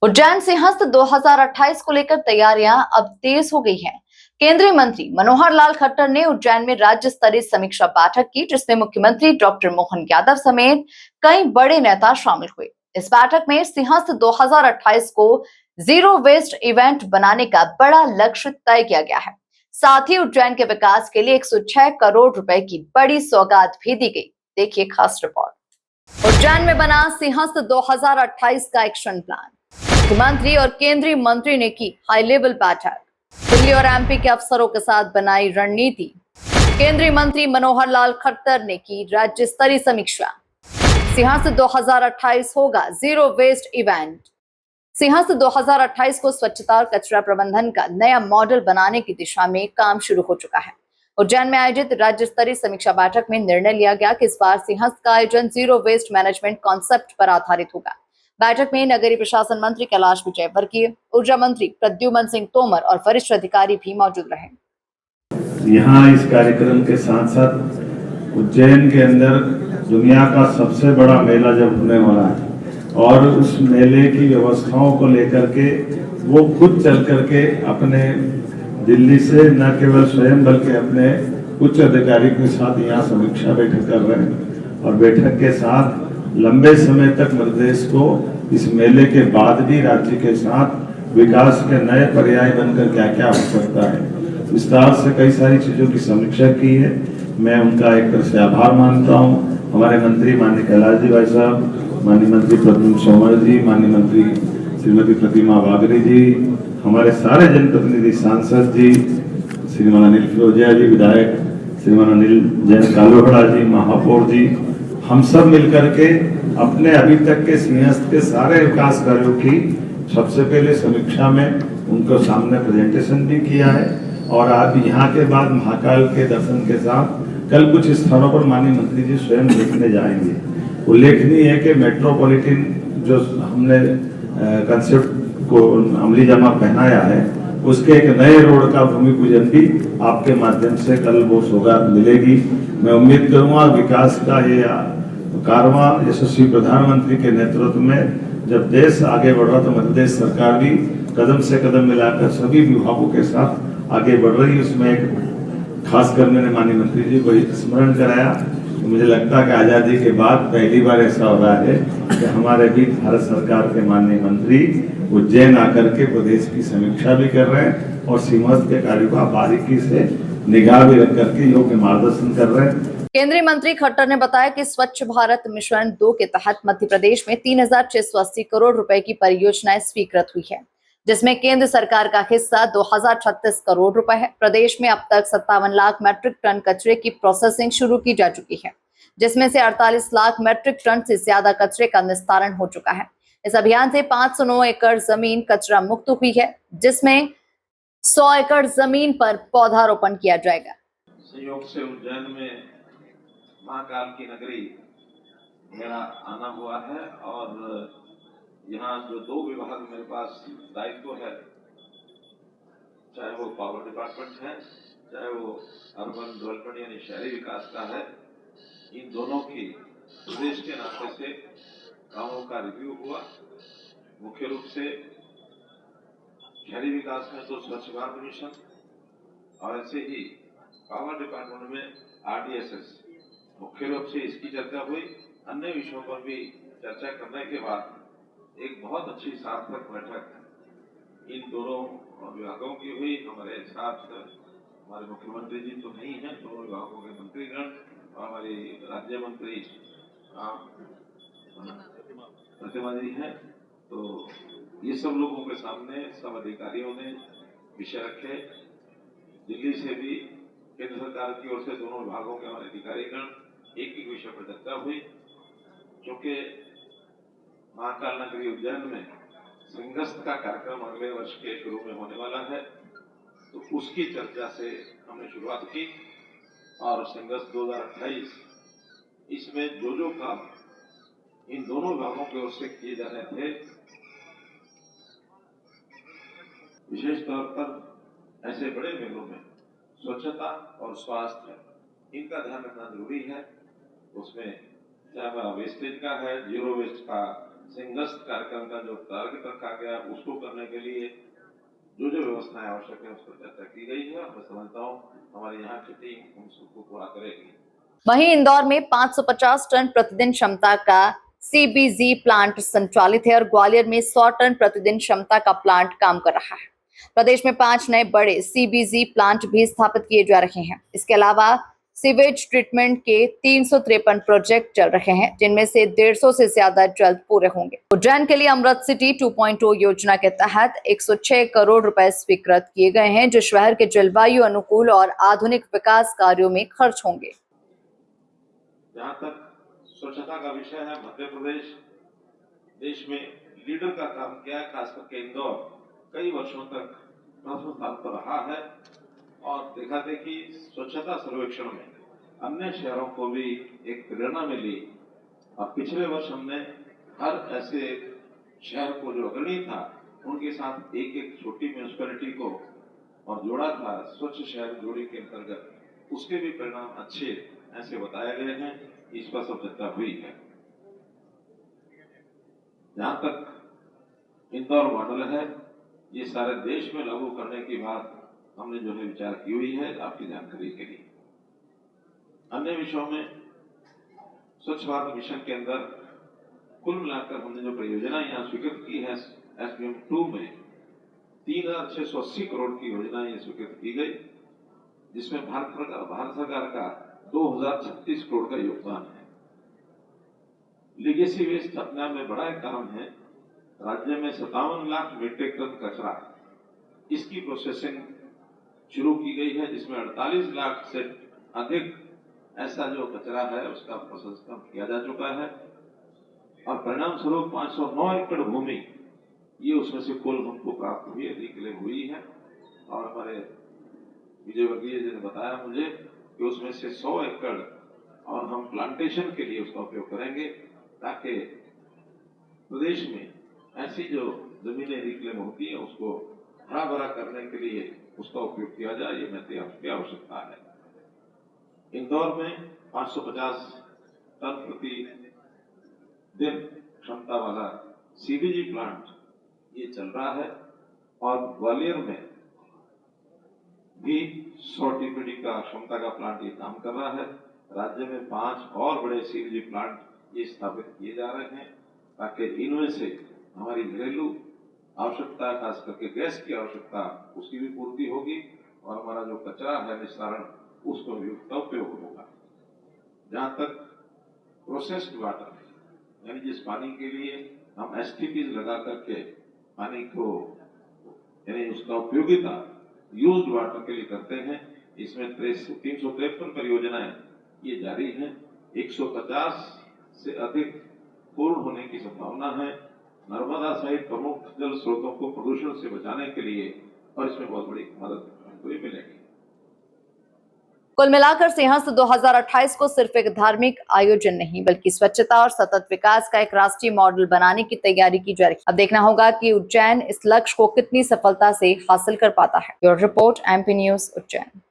उज्जैन सिंहस्थ 2028 को लेकर तैयारियां अब तेज हो गई हैं। केंद्रीय मंत्री मनोहर लाल खट्टर ने उज्जैन में राज्य स्तरीय समीक्षा बैठक की, जिसमें मुख्यमंत्री डॉक्टर मोहन यादव समेत कई बड़े नेता शामिल हुए। इस बैठक में सिंहस्थ 2028 को जीरो वेस्ट इवेंट बनाने का बड़ा लक्ष्य तय किया गया है। साथ ही उज्जैन के विकास के लिए 106 करोड़ रुपए की बड़ी सौगात भी दी गई। देखिए खास रिपोर्ट। उज्जैन में बना सिंहस्थ 2028 का एक्शन प्लान। मुख्यमंत्री और केंद्रीय मंत्री ने की हाई लेवल बैठक। दिल्ली और एमपी के अफसरों के साथ बनाई रणनीति। केंद्रीय मंत्री मनोहर लाल खट्टर ने की राज्य स्तरीय समीक्षा। सिंहस्थ 2028 होगा जीरो वेस्ट इवेंट। सिंहस्थ 2028 को स्वच्छता और कचरा प्रबंधन का नया मॉडल बनाने की दिशा में काम शुरू हो चुका है। उज्जैन में आयोजित राज्य स्तरीय समीक्षा बैठक में निर्णय लिया गया कि इस बार सिंहस्थ का आयोजन जीरो वेस्ट मैनेजमेंट कॉन्सेप्ट पर आधारित होगा। बैठक में नगरीय प्रशासन मंत्री कैलाश विजयवर्गीय, ऊर्जा मंत्री प्रद्युमन सिंह तोमर और वरिष्ठ अधिकारी भी मौजूद रहे। यहाँ इस कार्यक्रम के साथ साथ उज्जैन के अंदर दुनिया का सबसे बड़ा मेला जब होने वाला है और उस मेले की व्यवस्थाओं को लेकर के वो खुद चल करके अपने दिल्ली से न केवल स्वयं बल्कि अपने उच्च अधिकारी के साथ यहाँ समीक्षा बैठक कर रहे हैं और बैठक के साथ लंबे समय तक मध्य प्रदेश को इस मेले के बाद भी राज्य के साथ विकास के नए पर्याय बनकर क्या क्या हो सकता है, विस्तार से कई सारी चीजों की समीक्षा की है। मैं उनका एक तरह से आभार मानता हूँ। हमारे मंत्री माननीय कैलाश जी भाई साहब, माननीय मंत्री प्रद्युमन सोमर जी, माननीय मंत्री श्रीमती प्रतिमा बागरी जी, हमारे सारे जनप्रतिनिधि सांसद जी, श्रीमान अनिल फिरोजिया जी, विधायक श्रीमान अनिल जैन कालोहड़ा जी, महापौर जी, हम सब मिलकर के अपने अभी तक के सिंहस्थ के सारे विकास कार्यों की सबसे पहले समीक्षा में उनको सामने प्रेजेंटेशन भी किया है और आज यहाँ के बाद महाकाल के दर्शन के साथ कल कुछ स्थानों पर माननीय मंत्री जी स्वयं देखने जाएंगे। उल्लेखनीय है कि मेट्रोपॉलिटन जो हमने कंसेप्ट को अमली जामा पहनाया है, उसके एक नए रोड का भूमि पूजन भी आपके माध्यम से कल वो सौगात मिलेगी। मैं उम्मीद करूंगा विकास का ये कारवां यशस्वी प्रधानमंत्री के नेतृत्व में जब देश आगे बढ़ रहा तो मध्य प्रदेश सरकार भी कदम से कदम मिलाकर सभी विभागों के साथ आगे बढ़ रही है। उसमें एक खासकर मैंने माननीय मंत्री जी को स्मरण कराया। तो मुझे लगता है कि आजादी के बाद पहली बार ऐसा हो रहा है कि हमारे भी भारत सरकार के माननीय मंत्री उज्जैन आकर के प्रदेश की समीक्षा भी कर रहे हैं और सिंहस्थ के कार्यों का बारीकी से निगाह भी रख करके योग्य मार्गदर्शन कर रहे हैं। केंद्रीय मंत्री खट्टर ने बताया कि स्वच्छ भारत मिशन 2 के तहत मध्य प्रदेश में 3,680 करोड़ रुपए की परियोजनाएं स्वीकृत हुई है, जिसमें केंद्र सरकार का हिस्सा 2,036 करोड़ रुपए है। प्रदेश में अब तक 57 लाख मैट्रिक टन कचरे की प्रोसेसिंग शुरू की जा चुकी है, जिसमें से 48 लाख मैट्रिक टन से ज्यादा कचरे का निस्तारण हो चुका है। इस अभियान से 509 एकड़ जमीन कचरा मुक्त हुई है, जिसमें 100 एकड़ जमीन पर पौधारोपण किया जाएगा। संयोग से उज्जैन में महाकाल की नगरी मेरा आना हुआ है और यहाँ जो दो विभाग मेरे पास दायित्व है, चाहे वो पावर डिपार्टमेंट है, चाहे वो अर्बन डेवलपमेंट यानी शहरी विकास का है, इन दोनों की प्रदेश के नाते से कामों का रिव्यू हुआ। मुख्य रूप से शहरी विकास में तो स्वच्छ भारत मिशन और ऐसे ही पावर डिपार्टमेंट में RDSS मुख्य रूप से इसकी चर्चा हुई। अन्य विषयों पर भी चर्चा करने के बाद एक बहुत अच्छी सार्थक बैठक इन दोनों विभागों की हुई। हमारे साथ हमारे मुख्यमंत्री जी तो नहीं है, दोनों विभागों के मंत्रीगण और हमारी राज्य मंत्री प्रतिमा जी हैं। तो ये सब लोगों के सामने सब अधिकारियों ने विषय रखे। दिल्ली से भी केंद्र सरकार की ओर से दोनों विभागों के हमारे अधिकारीगण एक ही विषय पर चर्चा हुई, क्योंकि महाकाल नगरी उज्जैन में सिंहस्थ का कार्यक्रम अगले वर्ष के शुरू में होने वाला है। तो उसकी चर्चा से हमने शुरुआत की और सिंहस्थ 2028 इसमें जो काम इन दोनों विभागों की ओर से किए जाने थे, विशेष तौर पर ऐसे बड़े मेलों में स्वच्छता और स्वास्थ्य इनका ध्यान रखना जरूरी है। उसमें चाहे हमारा वेस्टेज का है, जीरो वेस्ट का सिंहस्थ कार्यक्रम का जो टारगेट रखा गया उसको करने के लिए जो जो व्यवस्थाएं आवश्यक है उस पर चर्चा की गई है और मैं समझता हूँ हमारे यहाँ की टीम उन सबको पूरा करेगी। वहीं इंदौर में 550 टन प्रतिदिन क्षमता का सीबीजी प्लांट संचालित है और ग्वालियर में 100 टन प्रतिदिन क्षमता का प्लांट काम कर रहा है। प्रदेश में 5 नए बड़े सीबीजी प्लांट भी स्थापित किए जा रहे हैं। इसके अलावा सीवेज ट्रीटमेंट के 353 प्रोजेक्ट चल रहे हैं, जिनमें से 150 से ज्यादा जल्द पूरे होंगे। उज्जैन के लिए अमृत सिटी 2.0 योजना के तहत 106 करोड़ रुपए स्वीकृत किए गए हैं, जो शहर के जलवायु अनुकूल और आधुनिक विकास कार्यों में खर्च होंगे। जहाँ तक स्वच्छता का विषय है, मध्य प्रदेश देश में लीडर का काम किया है। खास करके इंदौर कई वर्षों तक प्रथम स्थान पर रहा है और देखा देखी स्वच्छता सर्वेक्षण में अन्य शहरों को भी एक प्रेरणा मिली और पिछले वर्ष हमने हर ऐसे शहर को जो अग्रणी था उनके साथ एक एक छोटी म्यूनिसिपैलिटी को और जोड़ा था स्वच्छ शहर जोड़ी के अंतर्गत। उसके भी परिणाम अच्छे ऐसे बताए गए हैं, इस पर सब चर्चा हुई है। जहां तक इंदौर मॉडल है, ये सारे देश में लागू करने की बात हमने जो है विचार की हुई है आपकी जानकारी के लिए। अन्य विषयों में स्वच्छ भारत मिशन के अंदर कुल मिलाकर हमने जो परियोजना यहाँ स्वीकृत की है SBM 2 में 3,680 करोड़ की योजना ये स्वीकृत की गई, जिसमें भारत सरकार का 2,036 करोड़ का योगदान है। लीगेसी वेस्ट अपने आप में बड़ा एक काम है। राज्य में 57 लाख मीट्रिक टन कचरा, इसकी प्रोसेसिंग शुरू की गई है, जिसमें 48 लाख से अधिक ऐसा जो कचरा है उसका प्रसंस्करण किया जा चुका है और परिणाम स्वरूप 509 एकड़ भूमि ये उसमें से कुल हमको प्राप्त हुई है, रिक्लेम हुई है। और हमारे विजय वर्गीय जी ने बताया मुझे कि उसमें से 100 एकड़ और हम प्लांटेशन के लिए उसका उपयोग करेंगे, ताकि प्रदेश में ऐसी जो जमीनें रिक्लेम होती है उसको हरा भरा करने के लिए उसका उपयोग किया जाए, ये महत्व की आवश्यकता है। इंदौर में 550 टन प्रति दिन क्षमता वाला सीबीजी प्लांट ये चल रहा है और ग्वालियर में भी 100 टीपीडी का क्षमता का प्लांट ये काम कर रहा है। राज्य में 5 और बड़े सीबीजी प्लांट ये स्थापित किए जा रहे हैं, ताकि इनमें से हमारी घरेलू आवश्यकता, खास करके गैस की आवश्यकता, उसकी भी पूर्ति होगी और हमारा जो कचरा है निस्तारण उसको भी उसका उपयोग होगा। जहां तक प्रोसेस्ड वाटर यानी जिस पानी के लिए हम STP लगा करके पानी को यानी उसका उपयोगिता यूज्ड वाटर के लिए करते हैं, इसमें 353 परियोजनाएं ये जारी हैं। 150 से अधिक पूर्ण होने की संभावना है। नर्मदा सहित प्रमुख जल स्रोतों को प्रदूषण से बचाने के लिए और इसमें बहुत बड़ी मदद हमको मिलेगी। कुल मिलाकर सिंहस्थ 2028 को सिर्फ एक धार्मिक आयोजन नहीं, बल्कि स्वच्छता और सतत विकास का एक राष्ट्रीय मॉडल बनाने की तैयारी की जा रही है। अब देखना होगा कि उज्जैन इस लक्ष्य को कितनी सफलता से हासिल कर पाता है। Bureau report MP news Ujjain.